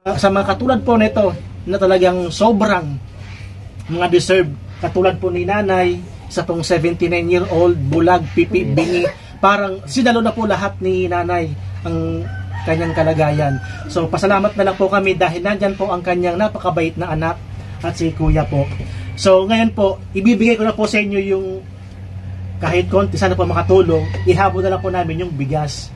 Sa mga katulad po nito na talagang sobrang mga deserve, katulad po ni nanay, sa pong 79-year-old, bulag, pipi, bingi, parang sinalo na po lahat ni nanay ang kanyang kalagayan. So pasalamat na lang po kami dahil nandyan po ang kanyang napakabait na anak at si kuya po. So ngayon po, ibibigay ko na po sa inyo yung kahit konti, sana po makatulong, ihabol na lang po namin yung bigas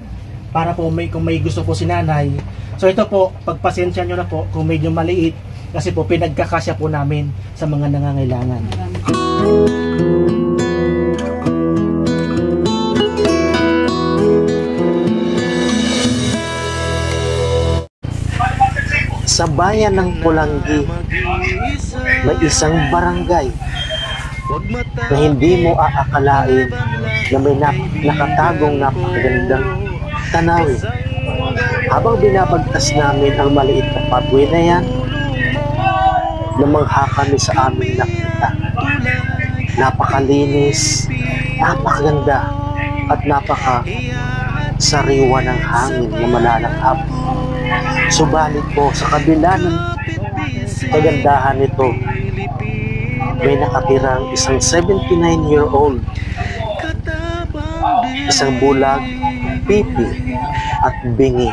para po kung may gusto po si nanay. So ito po, pagpasensya nyo na po kung medyo maliit kasi po pinagkakasya po namin sa mga nangangailangan. Sa bayan ng Pulangi, may isang barangay na hindi mo aakalain na may nakatagong napakagandang tanawin. Habang binabagtas namin ang maliit na pathway na yan, namangha kami sa aming nakita. Napakalinis, napakaganda, at napakasariwa ng hangin na malalakap. Subalit po, sa kabila ng kagandahan nito, may nakatirang isang 79-year-old, isang bulag, pipi, at bingi.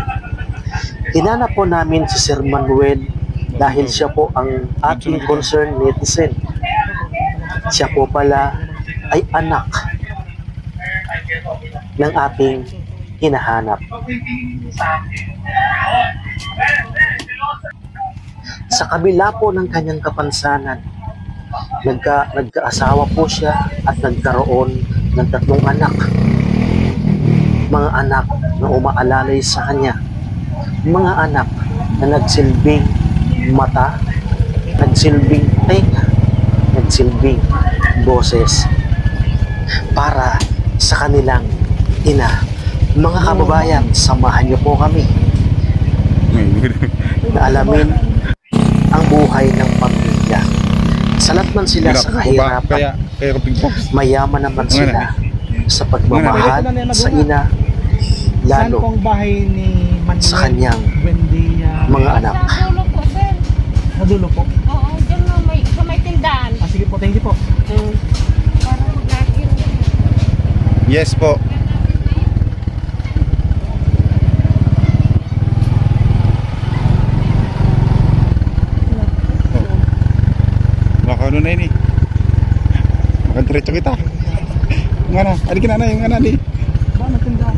Hinanap po namin si Sir Manuel dahil siya po ang ating concerned netizen. Siya po pala ay anak ng ating hinahanap. Sa kabila po ng kanyang kapansanan, nagkaasawa po siya at nagkaroon ng 3 anak. Mga anak na umaalalay sa kanya. Mga anak na nagsilbing mata, nagsilbing tenga, nagsilbing boses para sa kanilang ina. Mga kababayan, samahan niyo po kami na alamin ang buhay ng pamilya. Salat man sila sa kahirapan, mayaman naman sila sa pagmamahal sa ina, lalo sa kanyang mga anak. Sa dulo po? Oo, dyan na may tindahan. Sige po, thank you po. Parang lagi. Yes po. Baka ano na yun eh. Makadiretso kita. Yung ano, alikin na yung ano di. Ba, may tindahan.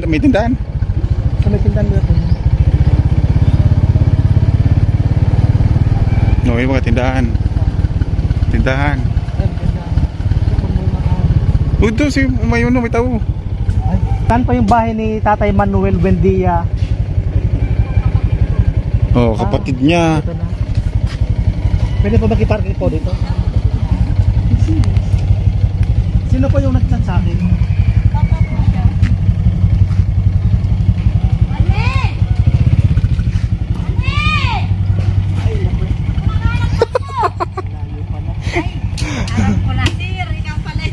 May tindahan. Sa may tindahan nila po. No, yung mga tindahan. Tindahan. Ito si may tao. Saan pa yung bahay ni Tatay Manuel Buendia? Oh, kapatid niya. Dito na. Pwede po mag-parking po dito? Sino po yung nag-chat sa akin? Alam ko na, sir. Ikaw pala.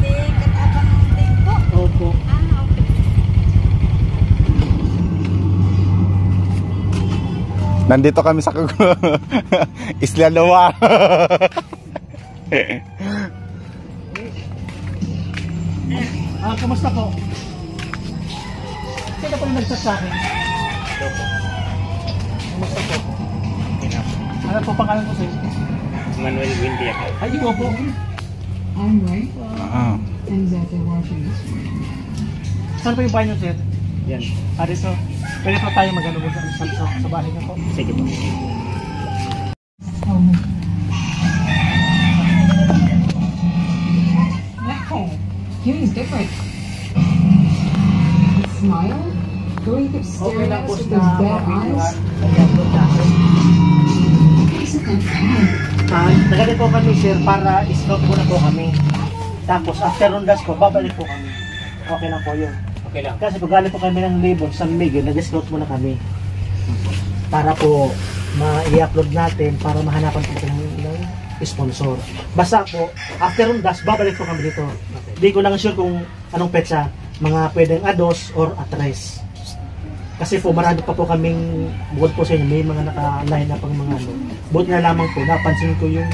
Si Katabang Tingko. Opo. Ah, okay. Nandito kami sa Isla Loa. Kamusta po? Sino po yung nag-chat sa akin? Kamusta po? Ano po pangalan ko sa'yo? Manuel Buendia po. Ay, ikaw po. I'm right. Ah. And that they're watching this. Saan po yung bahay niyo, sir? Yan. Dito. Pwede po tayo mag-ano sa bahay niyo po. Sige po. Wow. Hearing's different. Smile. Going to keep Okay staring lang at po us with sa those bad mga eyes. Isn't that bad? Nagalit po kami, sir, para i-scout muna po kami. Tapos, after rondas ko, babalik po kami. Okay lang po yun. Okay lang. Kasi kung galing po kami ng Libon, San Miguel, nag-scout muna kami. Para po, ma-i-upload natin, para mahanapan po ng sponsor. Basta po, after rondas, babalik po kami dito. Hindi ko lang sure kung anong petsa, mga pwedeng A2 or A3. Kasi po marami pa po kaming bukod po sa inyo, may mga naka-line na pang mga ano. Buti na lamang po, napansin ko yung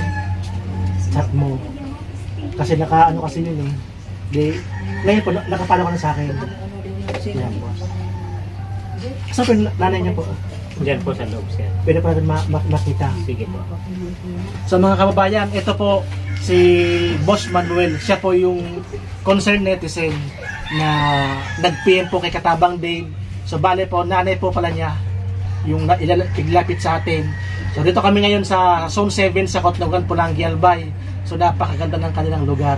chat mo. Kasi naka-ano kasi yun eh. Ngayon po, nakapalo ka na sa akin. Yan po. Saan po yung nanay niya po? Diyan po sa loob, sir. Pwede pa natin makita. Sige po. So mga kababayan, ito po si Boss Manuel. Siya po yung concerned netizen na nag-PM po kay Katabang Dave. So bale po, nanay po pala niya yung ilalapit sa atin. So dito kami ngayon sa Zone 7 sa Kotlogan, Pulangi, Albay. So napakaganda ng kanilang lugar.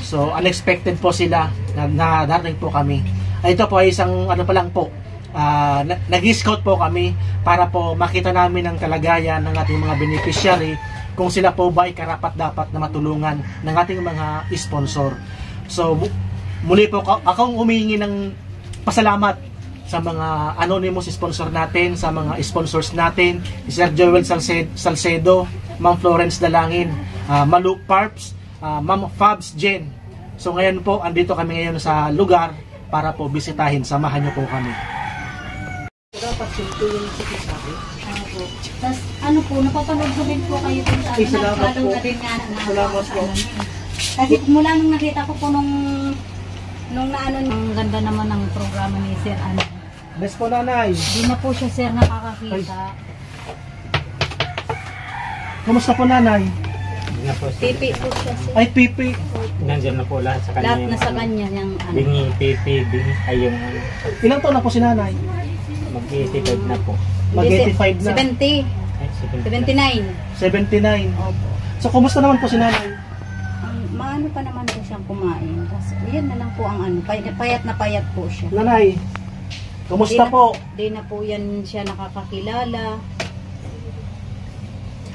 So unexpected po sila na darating po kami. Ito po ay isang ano pa lang po, nag-scout po kami para po makita namin ang kalagayan ng ating mga beneficiary, kung sila po ba ay karapat-dapat na matulungan ng ating mga sponsor. So muli po akong humihingi ng pasalamat sa mga anonymous sponsor natin, sa mga sponsors natin, Sir Joel Salcedo, Ma'am Florence Dalangin, Malu Parps, Ma'am Fabs Jen. So ngayon po, andito kami ngayon sa lugar para po bisitahin. Samahan niyo po kami. Dapat ito yung sikis natin. Tapos ano po, napapanood ko din po kayo dun sa Ay, salamat po. na din nga na Salamat po. Kasi mula nung nakita ko po nung naano, ang ganda naman ng programa ni Sir Ano. Best po, nanay. Di na po siya, Sir, nakakakita. Kumusta po, nanay? Diyan na po, sir. Pipi po siya, Sir. Ay, pipi. Nandiyan na po lahat sa kanya. Lahat yung na sa ano, kanya yung ano. Bingi, pipi, bingi, ay yung ano, Ilang taon na po si nanay? mag-85 na po. Mag-85 na. 70. Ay, 79. 79. Opo. So, kumusta naman po si nanay? Maano pa naman po siyang kumain. Tapos, yan na lang po ang ano. Payat na payat po siya. Nanay, kumusta Di na- po? Di na po yan siya nakakakilala.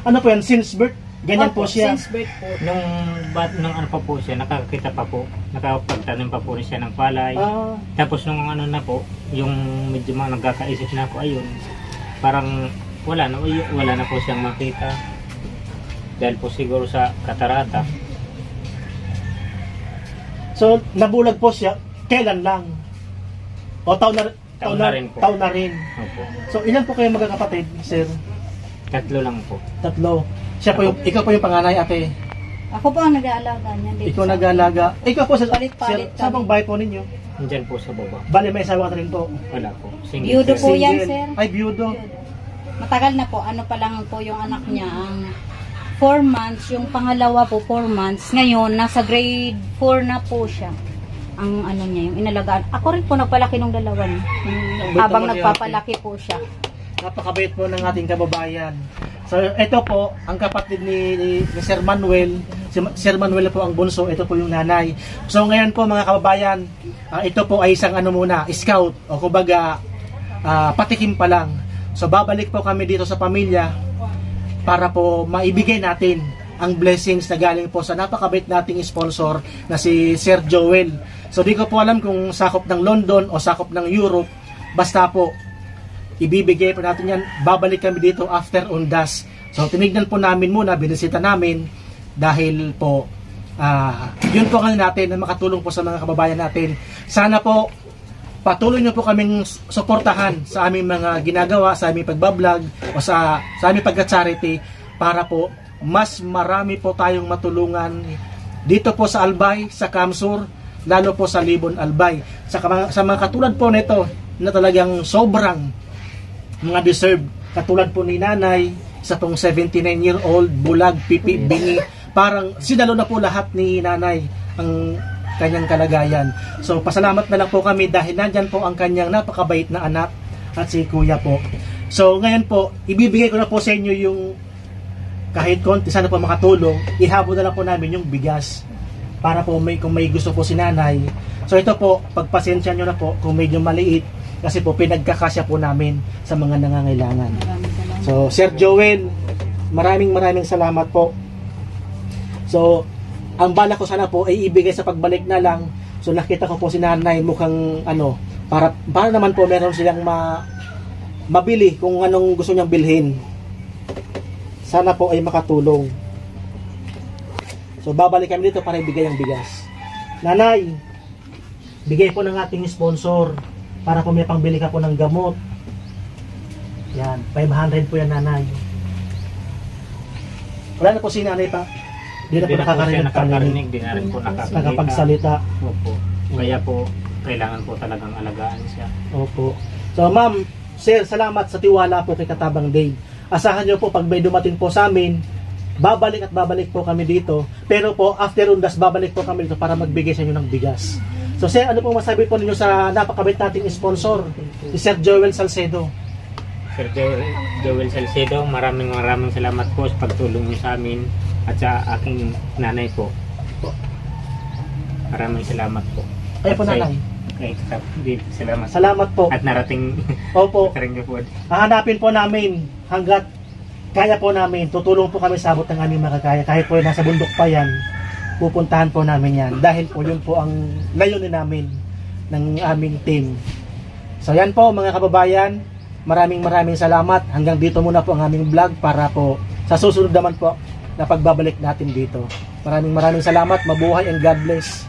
Ano po yan? Since birth? Ganyan Opo, po siya. Since birth po. Nung ano pa po siya, nakakita pa po, nakapagtanim pa po rin siya ng palay. Ah, Tapos nung ano na po, yung medyo mga nagkakaisip na po, ayun, parang wala na po siyang makita. Dahil po siguro sa katarata. so, nabulag po siya. Kailan lang? O taon na rin po. Taon na rin. Opo. So, ilan po kayo magkakapatid, sir? 3 lang po. 3. Siya po yung, ikaw po yung panganay, ate. Ako po ang nag-aalaga niya. dito Ikaw sa- nag-aalaga. Ikaw po, sir, Palit-palit sa bang kami. bahay po ninyo? Nandyan po sa baba. Bale, may asawa ka rin po. Wala po. Single Biyudo sir. po yan, Single. sir. Ay, biyudo. Matagal na po. Ano pa lang po yung anak niya. Ang 4 months. Yung pangalawa po, 4 months. Ngayon, nasa grade 4 na po siya. Ang ano niya, yung inalagaan. Ako rin po nagpalaki ng dalawa niya. Habang naman nagpapalaki po siya. Napakabait po ng ating kababayan. So, ito po, ang kapatid ni Sir Manuel. Si Sir Manuel po ang bunso. Ito po yung nanay. So, ngayon po mga kababayan, ito po ay isang ano muna, scout. O kumbaga, patikim pa lang. So, babalik po kami dito sa pamilya para po maibigay natin ang blessings na galing po sa napakabait nating sponsor na si Sir Joel. So, di ko po alam kung sakop ng London o sakop ng Europe. Basta po, ibibigay po natin yan. Babalik kami dito after undas. So, tinignan po namin muna, binisita namin dahil po, yun po ngayon natin na makatulong po sa mga kababayan natin. Sana po, patuloy nyo po kaming suportahan sa aming mga ginagawa, sa aming pagbablog o sa aming pagka-charity para po mas marami po tayong matulungan dito po sa Albay, sa Kamsur, lalo po sa Libon, Albay. Sa mga katulad po nito na talagang sobrang mga deserve, katulad po ni nanay, sa pong 79-year-old, bulag, pipi, bingi, parang sinalo na po lahat ni nanay ang kanyang kalagayan. So pasalamat na lang po kami dahil nandyan po ang kanyang napakabait na anak at si kuya po. So ngayon po, ibibigay ko na po sa inyo yung kahit konti, sana po makatulong, ihabol na lang po namin yung bigas para po kung may gusto po si nanay. So ito po, pagpasensya nyo na po kung medyo maliit kasi po pinagkakasya po namin sa mga nangangailangan. Maraming salamat. So Sir Joel, maraming salamat po. So ang bala ko sana po ay ibigay sa pagbalik na lang. So nakita ko po si nanay mukhang ano, para naman po meron silang mabili kung anong gusto niyang bilhin. Sana po ay makatulong. So babalik kami dito para ibigay ang bigas. Nanay, bigay po ng ating sponsor para po may pangbili ka po ng gamot. Yan, 500 po yan, nanay. Wala na po si nanay pa. Di na po Hindi na po siya nakakarinig nakakarinig, di na rin po nakakakita. nakapagsalita. Opo. Kaya po, kailangan po talagang alagaan siya. Opo. So ma'am, sir, salamat sa tiwala po kay Katabang Dave. Asahan nyo po pag may dumating po sa amin, babalik at babalik po kami dito. Pero po, after undas, babalik po kami dito para magbigay sa inyo ng bigas. So sir, ano po masabi po ninyo sa napakabait nating sponsor, si Sir Joel Salcedo? Sir Joel Salcedo, maraming salamat po sa pagtulong niyo sa amin at sa aking nanay po. Maraming salamat po. Kayo po, At sa- nanay. Kay Katabang, salamat. Salamat po. At narating Opo. narating niyo po. Hahanapin po namin hanggat kaya po namin. Tutulong po kami sa abot ng aming makakaya. Kahit po nasa bundok pa yan, pupuntahan po namin yan. Dahil po yun po ang layunin namin ng aming team. So yan po mga kababayan, maraming salamat. Hanggang dito muna po ang aming vlog para po sa susunod naman po na pagbabalik natin dito. Maraming salamat. Mabuhay and God bless.